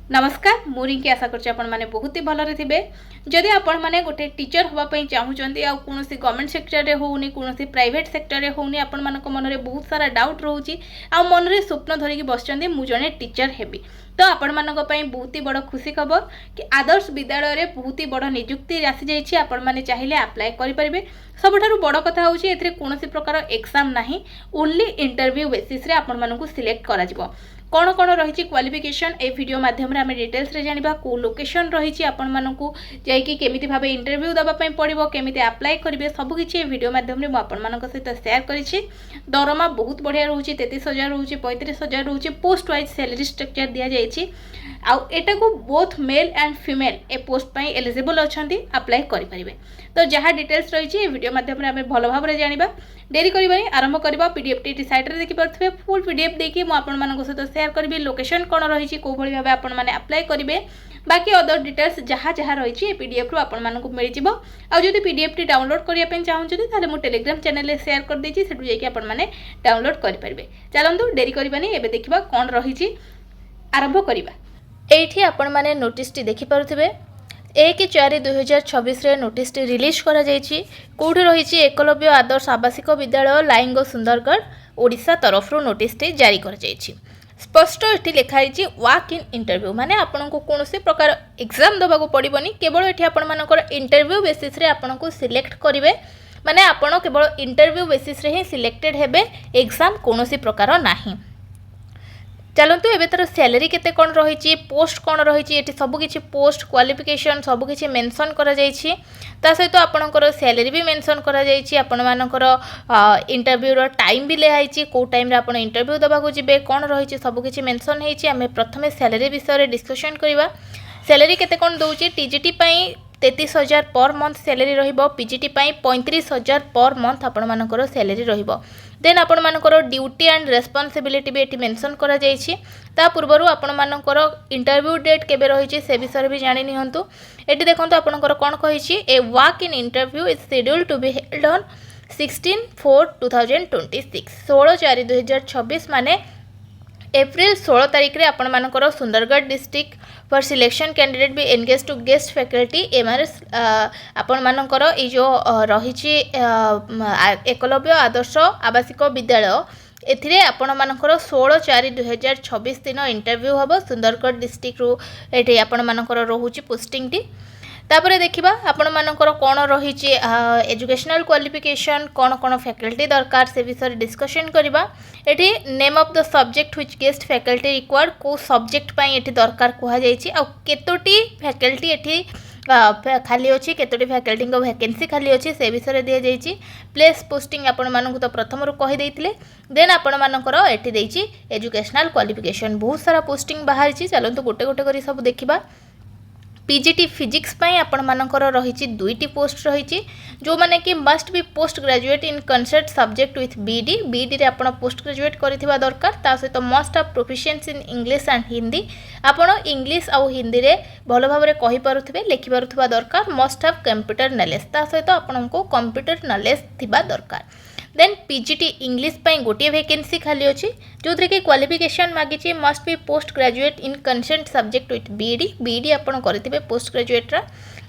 नमस्कार मु रिंकी आशा करछि आपण माने बहुत ही भलरे थिबे। जदि आपण माने गोटे टीचर होबा पई चाहुचंती आ कोनोसी गवर्नमेंट सेक्टर रे होउनी कोनोसी प्राइवेट सेक्टर रे होउनी आपण मानको मन रे बहुत सारा डाउट रहउची आ मन रे स्वप्न धरिकी बसचंती मु जने टीचर हेबी। तो आपण मानको पई बहुत ही बड़ खुशी खबर कि आदर्श विद्यालय रे बहुत ही बड़ नियुक्ति आसी जाईछि। आपण माने चाहिले अप्लाई करि परिबे। सबठारु बड़ कथा होउची एथरे कोनोसी प्रकार एग्जाम नाही, ओनली इंटरव्यू बेसिस रे आपण मानको सिलेक्ट करा जिवो। कौन कौन रही क्वालिफिकेशन ए वीडियो माध्यम आम डिटेल्स रे जानिबा को लोकेशन रही आपण मानकू जाइकी केमिति भाबे इंटरव्यू दबा पई पड़िबो केमिति अप्लाई करिवे सब किछि ए वीडियो माध्यम रे आपण मानक सहित शेयर करिछि। दरमा बहुत बढ़िया रहउछि 33,000 रहउछि 35,000 रहउछि पोस्ट वाइज सैलरी स्ट्रक्चर दिया जाइछि। आउ एटा को both male and female A post पई एलिजिबल अछंती अप्लाई करि परिबे। तो जहाँ डिटेल्स रही है वीडियो माध्यम आम भल भाव में जाना डेरी करवानी आरंभ करवा पीडीएफ टी साइट रे देखि पारथबे फुल पीडीएफ देखि मु आपण मानको सहित शेयर करबी। लोकेशन कोन रही को भली भाबे आपण माने अप्लाई करिवे बाकी अदर डिटेल्स जहाँ जहाँ रही पीडीएफ रू आपण मानको मिल जिवो। आ जदि पीडीएफ टी डाउनलोड करिया पेन चाहउछथि ताले मु टेलीग्राम चैनल रे शेयर कर देछि सेटु जाई कि आपण माने डाउनलोड करि परिबे। चलंतु डेरी करबानी एबे देखिबा कोन रही आरंभ करबा। एठी आपण माने नोटिस टी देखि पारुथबे 1/4/2026 नोटिस टी रिलीज करा जायछि। कोठी रही एकलव्य आदर्श आवासिक विद्यालय लाइंग सुंदरगढ़ ओडिशा तरफ नोटिस टी जारी कर जायछि। स्पष्ट एठी लिखाई वाक इन इंटरव्यू माने आपन को कोनोसी प्रकार एग्जाम दबा को पड़िबनी केवल एठी आपन मानकर इंटरव्यू बेसिस रे आपन को सिलेक्ट करिवे माने आपन केवल इंटरव्यू बेसिस रे ही सिलेक्टेड हेबे एग्जाम कोनोसी प्रकार नाही। चलतु एबे तार सैलरी केते कोन रही पोस्ट कोन रही एटी सबकि पोस्ट क्वालिफिकेशन सबकि मेंशन करा जायछि। ता सहित आपणकर सैलरी भी मेंशन करा जायछि। आपण मानकर इंटरव्यू रो टाइम भी लिहाइछि को टाइम रे आपण इंटरव्यू दबा को जिबे कोन रही सबकि मेंशन हेछि। आमे प्रथमे सैलरी विषय रे डिस्कशन करबा। सैलरी केते कोन दउछि टीजीटी पई 33,000 पर मंथ सैलरी रहिबो। पीजीटी पई 35,000 पर मंथ आपण मानकर सैलरी रहिबो। देन आपण मानकर ड्यूटी एंड रेस्पॉन्सिबिलिटी भी एटी मेंशन करा जायछि। ता पूर्वरु आपण मानकर इंटरव्यू डेट केबे रहिछि से विषय भी जानि निहंतु। एटी देखंतु आपणकर कोन कहिछि a walk in interview is scheduled to be held on 16/4/2026 16/4/2026 माने एप्रिल 16 तारीख रे आपण मानकर Sundargarh district for selection candidate भी engage to guest faculty MRS आपण मानकर ए जो रही एकलव्य आदर्श आवासिक विद्यालय एथिरे आपण मानकर 16/4/2026 दिन इंटरव्यू हबो। सुंदरगढ़ डिस्ट्रिक्ट रू एठी आपण मानकर रहूची पोस्टिंग टी। तापरे देखिबा आपण मानकर कोन रही एजुकेशनल क्वालिफिकेशन कोन कोन फैकल्टी दरकार से विषय डिस्कशन करबा। एठी name of the subject which guest faculty required को सब्जेक्ट पई एठी दरकार कुहा जायछि। आ केतोटी फैकल्टी एठी खाली अछि केतोटी फैकल्टी को वैकेंसी खाली अछि से विषय दिया जायछि। प्लेस पोस्टिंग आपण मानकु तो प्रथम रु कहि देइतिले। देन आपण मानकर एठी देइछि एजुकेशनल क्वालिफिकेशन बहुत सारा पोस्टिंग बाहर छि। चलंतु गोटे गोटे करी सब देखिबा। पीजीटी फिजिक्स पई आपण मानकर रही दुईटी पोस्ट रही जो माने कि must be post graduate in concept subject with BD. BD रे आपण पोस्ट ग्रेजुएट करथिबा दरकार। ता सहित must of proficiency in English and Hindi आपण इंग्लिश आउ हिंदी रे भलो भाबरे कहि पारुथबे लिखि पारुथबा दरकार। मस्ट ऑफ कंप्यूटर नॉलेज ता सहित आपण को कंप्यूटर नॉलेज थिबा दरकार। देन पीजीटी इंग्लिश पई गोटे वैकेंसी खाली अछि जो कि क्वालिफिकेशन मागिछि must be post graduate in consent subject with BD. BD आपण करथिबे पोस्ट ग्रेजुएट रा।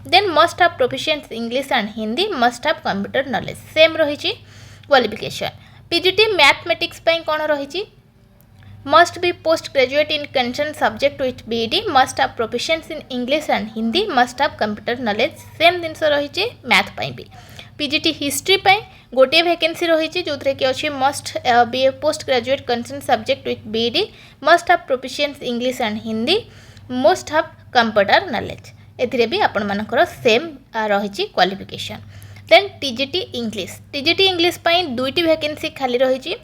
Then must of proficiency English and Hindi must of computer knowledge same रहिछि क्वालिफिकेशन। पीजीटी मैथमेटिक्स पई कोन रहिछि must be post graduate in consent subject with BEd must of proficiency in English and Hindi must of computer knowledge same जिनस रहिछि math पई भी। PGT history पई गोटे वैकेंसी रही जो कि अच्छी must be a post graduate consent subject with BEd must of proficiency English and Hindi must of computer knowledge एथिरे भी आपण मानकर सेम रही क्वालिफिकेशन। देन टीजीटी इंग्लिश पई दुईटी वैकेंसी खाली रही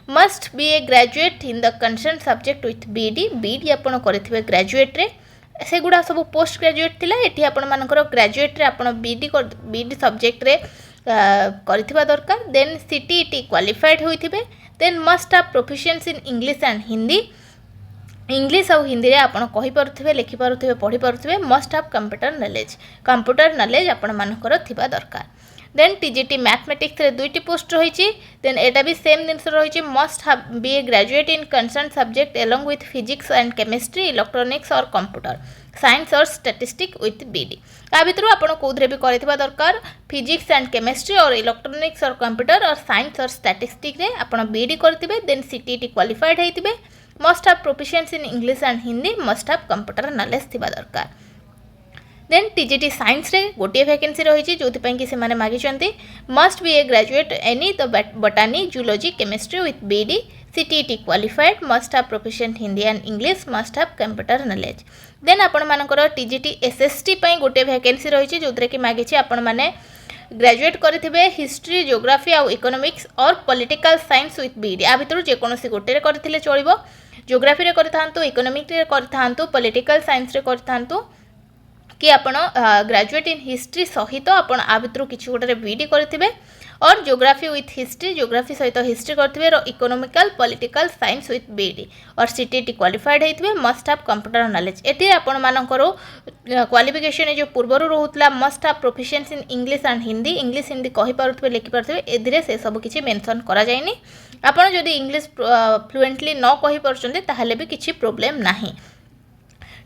must be a graduate in the consent subject with BD. BD आपण करथिबे ग्रेजुएट रे से गुड़ा सब पोस्ट ग्रेजुएट थिला एठी आपण मानकर ग्रेजुएट रे आपण बीडी सब्जेक्ट रे करथिबा दरकार। देन सीटीईटी क्वालिफाइड होइथिबे। Then must of proficiency in English and Hindi English और हिंदी रे आपण कहि पारुथिबे लिखि पारुथिबे पढ़ी पारुथिबे। मस्ट ऑफ कंप्यूटर नॉलेज आपण मानकर थिबा दरकार। देन टीजीटी मैथमेटिक्स रे 2टी पोस्ट रही देन एटा भी सेम जिनस रही must be a graduate in concern subject along with physics and chemistry electronics और कंप्यूटर साइंस और स्टैटिस्टिक्स विथ बीडी या भितर आपड़ कौन भी कर दरकार फिजिक्स एंड केमिस्ट्री और इलेक्ट्रोनिक्स और कंप्यूटर और साइंस और स्टैटिस्टिक्स रे आपड़ बीडी करेंगे देन सीटीटी क्वालिफाइड होते must have proficiency in English and Hindi must have computer knowledge थिबा दरकार देन टीजीटी साइंस रे गोटे वैकेंसी रही जो कि से मागिंट must be a graduate any the botany zoology chemistry with BEd CTT qualified must have proficient Hindi and English must have computer knowledge then आपण मानकर टीजीटी एसएसटी पई गोटे वैकेंसी रही जो कि मागिछि आपण माने ग्रेजुएट करेंगे हिस्ट्री जियोग्राफी आउ इकोनॉमिक्स और पॉलिटिकल साइंस विथ बीडी आ भितर जेकोसी गोटे करथिले चलिबो जियोग्राफी रे करथांतु इकोनॉमिक्स रे करथांतु पॉलिटिकल साइंस रे करथांतु कि आपण ग्रेजुएट इन हिस्ट्री सहित आपण आ भितर किछि गोटे बीडी करेंगे और जियोग्राफी विथ हिस्ट्री जियोग्राफी सहित हिस्ट्री करेंगे और economical political science with BD और सीटीटी क्वालिफाइड होते मस्ट हैव कंप्यूटर नॉलेज एटी आपण मानकर क्वालिफिकेशन जो पूर्वर रोला must have proficiency in English and Hindi English Hindi कहि पारुथबे लिखि पारुथबे एदिरे से सब किछि मेंशन करा जायनी आपण जदि इंग्लिश फ्लुएंटली न कहि पारुछन्ते ताहले भी किछि प्रॉब्लम नाही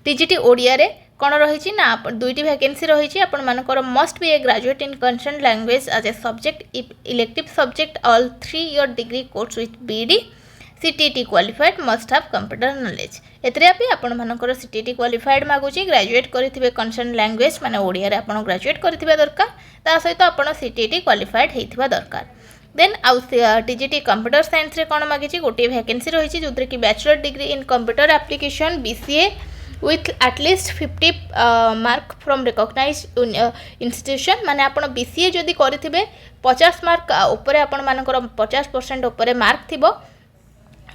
टीजीटी ओडिया रे कौन रही ना 2टी वैकेंसी रही आपण मानकर must be a graduate in concern language as a subject elective subject all 3 year degree course with BEd CTT qualified must have computer knowledge एतरे भी आपण मानकर सीटीटी क्वालिफाइड मागुची ग्रेजुएट करिथिबे कंसर्न लैंग्वेज माने ओडिया रे आपण ग्रेजुएट करिथिबे दरकार ता सहित आपण सीटीटी क्वालिफाइड हेइथिबा दरकार देन आउ टीजीटी कंप्यूटर साइंस रे कोन मागिची गोटे वैकेंसी रही जो कि bachelor degree in computer application BCA with at least 50 mark from recognized institution माने आपण बीसीए जदि करिथिबे 50 मार्क ऊपर आपण मानकर 50% ऊपर मार्क थिबो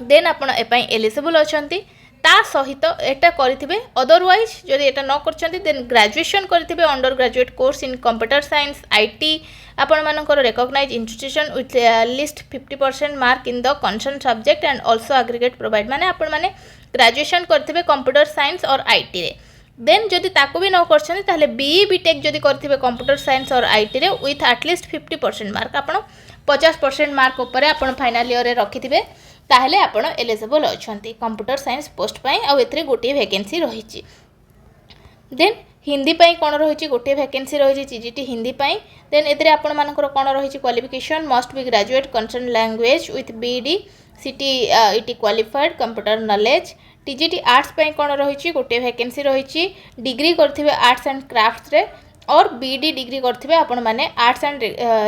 देन आपण ए पई एलिजिबल अछंती ता सहित एटा करिथिबे अदरवाइज जदि एटा न करछंती देन ग्रेजुएशन करिथिबे under graduate course in computer science IT आपण मानकर recognised institution with least 50% mark in the concern subject and also aggregate provide माने आपण माने ग्रेजुएशन करथिबे कंप्यूटर साइंस और आईटी रे देन जदि ताको भी न करछंती ताहले बीई बीटेक जदि करथिबे कंप्यूटर साइंस और आईटी रे विथ एटलीस्ट 50% मार्क आपण 50% मार्क ऊपर आपण फाइनल ईयर रे रखिथिबे ताहले आपण एलिजिबल अछंती कंप्यूटर साइंस पोस्ट पई आ एथरे गोटे वैकेंसी रहिछि देन हिंदी पाई कौन रही गोटे वैकेंसी रही टीजीटी हिंदी पाई देन एथरे आपण मानकर कौन रही qualification must be graduate concern language with BEd CTET qualified computer knowledge TGT arts पाई कौन रही गोटे वैकेंसी रही डिग्री करथिबे आर्ट्स एंड क्राफ्ट्स रे और बीडी डिग्री करथिबे आपण माने arts and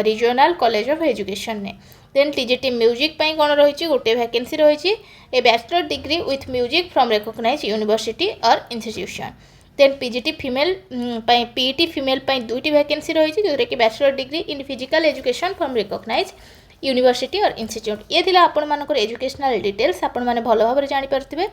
regional college of education ने देन टीजीटी म्यूजिक पाई कौन रही गोटे वैकेंसी रही a bachelor degree with music from recognised university और institution then PGT female PET female 2टी वैकेंसी रही जो कि bachelor degree in physical education from recognised university or institute ये थिला आपण मानकर एजुकेशनल डिटेल्स आपण माने भलो भाबरे जानि पारथिबे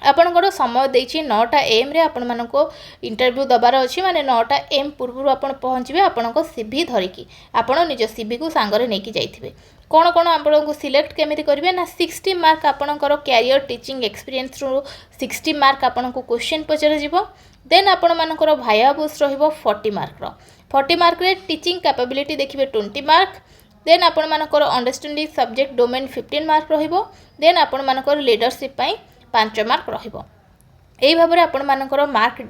आपणकर समय देछि 9टा एम रे आपण मानको इंटरव्यू दबार अछि माने 9टा एम पूर्व आपण पहुँचबे आपणको सीवी धरिकी आपण निज सीवी को सांगरे नेकी जाइथिबे कौन कौन आपको सिलेक्ट केमिति करेंगे ना 60 मार्क आपणकर कैरियर टीचिंग एक्सपीरियंस रु 60 मार्क आपको क्वेश्चन पचर जीवो देन आपण मानकर भाया बुस रहिबो 40 मार्क रो 40 मार्क रे टीचिंग कैपेबिलिटी देखिबे 20 मार्क देन आपण मानकर अंडरस्टैंडिंग सब्जेक्ट डोमेन 15 मार्क रहिबो देन आपण मानकर लीडरशिप पई 5 मार्क रहिबो एई भाबरे आपण मानकर मार्क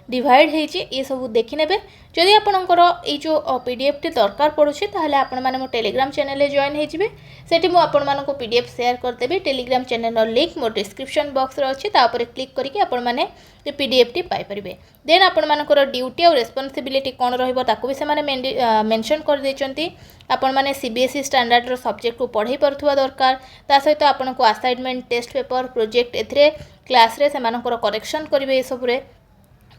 डिवाइड होइछि ये सब देखि नेबे जदि आपणकर ए जो पीडीएफ टी दरकार पड़ुछि ताहले आपण माने मो टेलीग्राम चैनल रे जॉइन हे जिवे सेठी मो आपण मानको पीडीएफ शेयर कर देबे टेलीग्राम चैनल रो लिंक मो डिस्क्रिप्शन बॉक्स रे अछि ता ऊपर क्लिक करिके आपण माने जे पीडीएफ टी पाई परिबे देन आपण मानकर ड्यूटी और रिस्पांसिबिलिटी कोन रहिबो ताको भी से माने मेंशन कर देचंती आपण माने सीबीएसई स्टैंडर्ड रो सब्जेक्ट को पढ़ाई परथुवा दरकार ता सहित आपण को असाइनमेंट टेस्ट पेपर प्रोजेक्ट एथरे क्लास रे से मानकर करेक्शन करिवे ए सब रे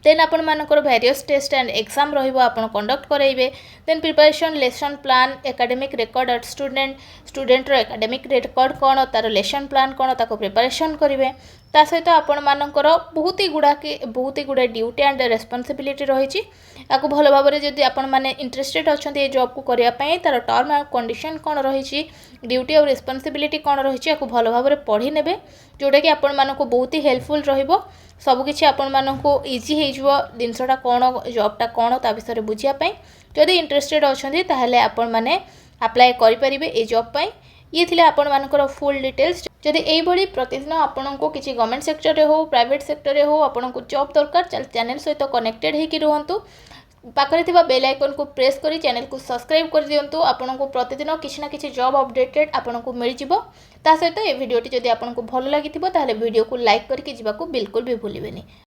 देन आपण मानकर वेरियस टेस्ट एंड एग्जाम रहिबो आपण कंडक्ट कराइबे then preparation lesson plan academic record at student रो एकेडमिक रिकॉर्ड कोन तार लेसन प्लान कोन ताको प्रिपरेशन करिवे ता सहित आपण मानकर बहुत ही गुड़ा ड्यूटी एंड रेस्पॉन्सिबिलिटी रही आपको भल भाव में जब आपण मैंने इंटरेस्टेड अच्छा ये जॉब को करने तार टर्म एंड कंडीशन कौन रही ड्यूटी और रेस्पॉन्सिबिलिटी कौन रही भल भाव में पढ़ी ने जोटा कि आपण मानक बहुत ही हेल्पफुल रहिबो सबकिछि आपण मानकु इजी हेइजो जिनसटा कौन जॉबटा कौन ता विषय बुझिया पई जदि इंटरेस्टेड अछंती ताहले आपण माने अप्लाई करि परिबे ए जॉब पई। ये थिले आपण मानकर फुल डिटेल्स। जदि एई भली प्रतिदिन आपनको किछि गवर्नमेंट सेक्टर रे हो प्राइवेट सेक्टर रे हो आपनको जॉब दरकार चैनल सहित कनेक्टेड हेकि रहंतु। पाखरे थिबा बेल आइकन को प्रेस करी चैनल को सब्सक्राइब कर दियंतु। आपनको प्रतिदिन किछि ना किछि जॉब अपडेटेड आपनको मिल जिवो। ता सहित ए वीडियोटी जदि आपनको भल लागिथिबो ताहले वीडियो को लाइक करके जिबाको बिल्कुल भी भूलिबेनी।